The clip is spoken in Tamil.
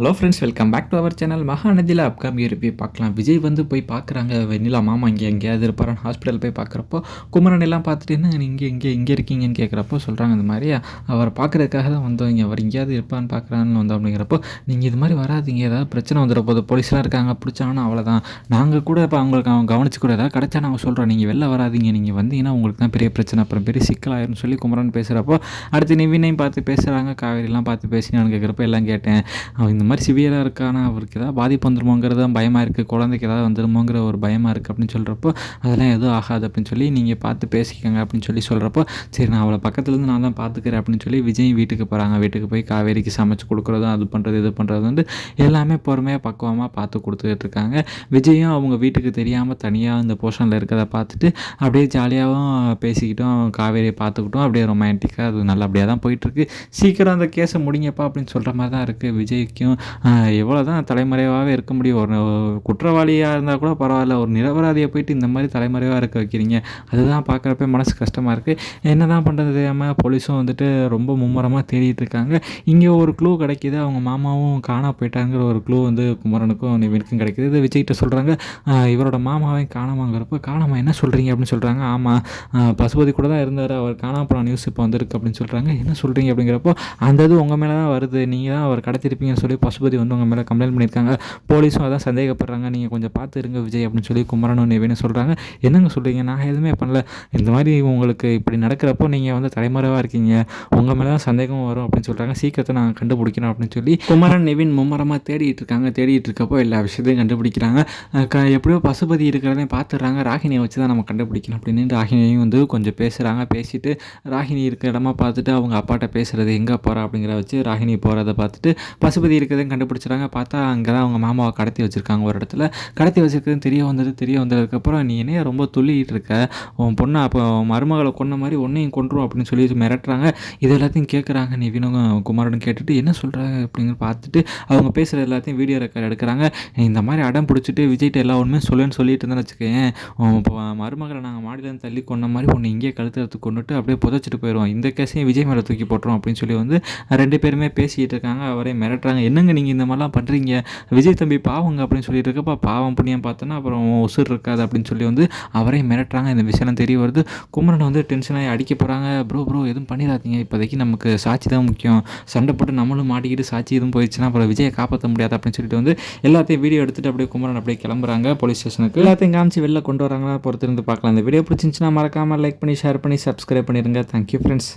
Hello friends, welcome back to our channel. மகாநதியில் அப்கமிங் ரிவ்யூ பார்க்கலாம். விஜய் வந்து போய் பார்க்குறாங்க, வெண்ணிலா மாமா இங்கே எங்கேயாவது இருப்பாரான்னு ஹாஸ்பிட்டல் போய் பார்க்குறப்போ, குமரன் எல்லாம் பார்த்துட்டு என்ன நீங்கள் இங்கே இருக்கீங்கன்னு கேட்குறப்போ சொல்கிறாங்க, இந்த மாதிரி அவரை பார்க்குறதுக்காக தான் வந்தோம், இங்கே அவர் எங்கேயாவது இருப்பான்னு பார்க்குறான்னு வந்தோம் அப்படிங்கிறப்போ, நீங்கள் இது மாதிரி வராதிங்க, ஏதாவது பிரச்சனை வந்துட போது, போலீஸ்லாம் இருக்காங்க, பிடிச்சாங்கன்னா அவ்வளோதான், நாங்கள் கூட இப்போ அவங்களுக்கு அவங்க கவனிச்சு கூட ஏதாவது கிடச்சா நாங்கள் சொல்கிறோம், நீங்கள் வெளில வராதிங்க, நீங்கள் வந்தீங்கன்னா உங்களுக்கு தான் பெரிய பிரச்சனை, அப்புறம் பெரிய சிக்கலாயிருன்னு சொல்லி குமரன் பேசுகிறப்போ, அடுத்து நிவினையும் பார்த்து பேசுகிறாங்க, காவேரிலாம் பார்த்து பேசினான்னு கேட்குறப்போ எல்லாம் கேட்டேன். அவன் இந்த மாதிரி சிவியராக இருக்கானா, அவருக்கு ஏதாவது பாதிப்பு வந்துருமோங்கிறது பயமாக இருக்குது, குழந்தைக்கு ஏதாவது வந்துடுமோங்கிற ஒரு பயமாக இருக்குது அப்படின்னு சொல்கிறப்போ, அதெல்லாம் எதுவும் ஆகாது அப்படின்னு சொல்லி நீங்கள் பார்த்து பேசிக்கோங்க அப்படின்னு சொல்லி சொல்கிறப்போ, சரி நான் அவளை பக்கத்துலேருந்து நான் தான் பார்த்துக்கிறேன் அப்படின்னு சொல்லி விஜய் வீட்டுக்கு போகிறாங்க. வீட்டுக்கு போய் காவேரிக்கு சமைச்சு கொடுக்குறதும் அது பண்ணுறது இது பண்ணுறது வந்து எல்லாமே பொறுமையாக பக்குவமாக பார்த்து கொடுத்துக்கிட்டு இருக்காங்க. விஜயும் அவங்க வீட்டுக்கு தெரியாமல் தனியாக இந்த போர்ஷனில் இருக்கிறத பார்த்துட்டு அப்படியே ஜாலியாகவும் பேசிக்கிட்டும் காவேரியை பார்த்துக்கிட்டும் அப்படியே ரொமான்டிக்காக அது நல்லபடியாக தான் போயிட்டுருக்கு. சீக்கிரம் அந்த கேஸை முடிங்கப்பா அப்படின்னு சொல்கிற மாதிரி தான் இருக்குது. விஜய்க்கும் எவ்வளோ தான் தலைமறைவாகவே இருக்க முடியும், ஒரு குற்றவாளியாக இருந்தால் கூட பரவாயில்ல, ஒரு நிரபராதியை போயிட்டு இந்த மாதிரி தலைமறைவாக இருக்க வைக்கிறீங்க, அதுதான் பார்க்குறப்ப மனசு கஷ்டமாக இருக்குது. என்ன தான் பண்ணுறது தெரியாமல் போலீஸும் வந்துட்டு ரொம்ப மும்முரமாக தேடிட்டு இருக்காங்க. இங்கே ஒரு க்ளூ கிடைக்கிது, அவங்க மாமாவும் காணா போயிட்டாங்கிற ஒரு க்ளூ வந்து குமரனுக்கும் நிவினுக்கும் கிடைக்கிது. இது விஜய்கிட்ட சொல்கிறாங்க, இவரோட மாமாவையும் காணாமாங்கிறப்போ, காணாமா என்ன சொல்கிறீங்க அப்படின்னு சொல்கிறாங்க. ஆமாம், பசுபதி கூட தான் இருந்தார், அவர் காணாம போன நியூஸ் இப்போ வந்திருக்கு அப்படின்னு சொல்கிறாங்க. என்ன சொல்கிறீங்க அப்படிங்கிறப்போ, அந்த இது உங்கள் மேலே தான் வருது, நீங்கள் தான் அவர் கடத்திருப்பீங்கன்னு சொல்லி பசுபதி வந்து உங்கள் மேலே கம்ப்ளைண்ட் பண்ணியிருக்காங்க, போலீஸும் அதான் சந்தேகப்படுறாங்க, நீங்கள் கொஞ்சம் பார்த்து இருங்க விஜய் அப்படின்னு சொல்லி குமரனும் நிவினும் சொல்கிறாங்க. என்னங்க சொல்கிறீங்க, நான் எதுவுமே பண்ணல, இந்த மாதிரி உங்களுக்கு இப்படி நடக்கிறப்போ நீங்கள் வந்து தலைமறைவாக இருக்கீங்க, உங்கள் மேலே தான் சந்தேகம் வரும் அப்படின்னு சொல்கிறாங்க. சீக்கிரத்தை நாங்கள் கண்டுபிடிக்கிறோம் அப்படின்னு சொல்லி குமரன் நிவின் மும்மரமாக தேடிட்டு இருக்காங்க. தேடிட்டு இருக்கப்போ எல்லா விஷயத்தையும் கண்டுபிடிக்கிறாங்க. எப்படியோ பசுபதி இருக்கிறதையும் பார்த்துடுறாங்க. ராகினியை வச்சு தான் நம்ம கண்டுபிடிக்கணும் அப்படின்னு ராகினியையும் வந்து கொஞ்சம் பேசுகிறாங்க. பேசிட்டு ராகினி இருக்கிற இடமா பார்த்துட்டு அவங்க அப்பாட்ட பேசுகிறது, எங்கே போகிறா அப்படிங்கிற வச்சு ராகினி போகிறத பார்த்துட்டு பசுபதி இருக்கிறதையும் கண்டுபிடிச்சிடாங்க. பார்த்தா அங்கே தான் அவங்க மாமாவை கடத்தி வச்சுருக்காங்க, ஒரு இடத்துல கடத்தி வச்சுருக்குதுன்னு தெரிய வந்ததுக்கப்புறம் நீ என்னைய ரொம்ப துள்ளிகிட்டு இருக்க, உன் பொண்ணை அப்போ மருமகளை கொன்ன மாதிரி ஒன்றையும் கொன்றும் அப்படின்னு சொல்லி மிரட்டுறாங்க. இது எல்லாத்தையும் கேட்குறாங்க. நிவினும் குமாரனும் கேட்டுட்டு என்ன சொல்கிறாங்க அப்படின்னு பார்த்துட்டு அவங்க பேசுகிற எல்லாத்தையும் வீடியோ ரெக்கார்ட் எடுக்கிறாங்க. இந்த மாதிரி அடம் பிடிச்சிட்டு விஜய்கிட்ட எல்லா ஒன்றுமே சொல்லிட்டு இருந்தேன்னு வச்சுக்கேன், இப்போ மருமகளை நாங்கள் மாடியிலேருந்து தள்ளி கொன்ன மாதிரி ஒன்று இங்கேயே கழுத்து கொண்டுட்டு அப்படியே புதைச்சிட்டு போயிடுவோம், இந்த கேஸையும் விஜய் மேலே தூக்கி போட்டுரும் அப்படின்னு சொல்லி வந்து ரெண்டு பேருமே பேசிகிட்டு இருக்காங்க. அவரே மிரட்டுறாங்க, என்னங்க நீங்கள் இந்த மாதிரிலாம் பண்ணுறீங்க, விஜய் தம்பி பாவங்க அப்படின்னு சொல்லிட்டு இருக்கப்போ, பாவம் புண்ணியம் பார்த்தோன்னா அப்புறம் உசுர் இருக்காது அப்படின்னு சொல்லி வந்து அவரே மிரட்டுறாங்க. இந்த விஷயம் தெரிய வருது. குமரன் வந்து டென்ஷனாகி அடிக்க போகிறாங்க. ப்ரோ எதுவும் பண்ணிடாதீங்க, இப்போதைக்கு நமக்கு சாட்சி தான் முக்கியம், சண்டை போட்டு நம்மளும் மாட்டிக்கிட்டு சாட்சி எதுவும் போயிடுச்சுன்னா அப்புறம் விஜயை காப்பாற்ற முடியாது அப்படின்னு சொல்லிட்டு வந்து எல்லாத்தையும் வீடியோ எடுத்துகிட்டு அப்படியே குமரன் அப்படியே கிளம்புறாங்க போலீஸ் ஸ்டேஷனுக்கு. எல்லாத்தையும் காமிச்சு வெளில கொண்டு வராங்களா பொறுத்திருந்து பார்க்கலாம். இந்த வீடியோ பிடிச்சிருந்துச்சுன்னா மறக்காமல் லைக் பண்ணி ஷேர் பண்ணி சப்ஸ்கிரைப் பண்ணிடுங்க. Thank you friends.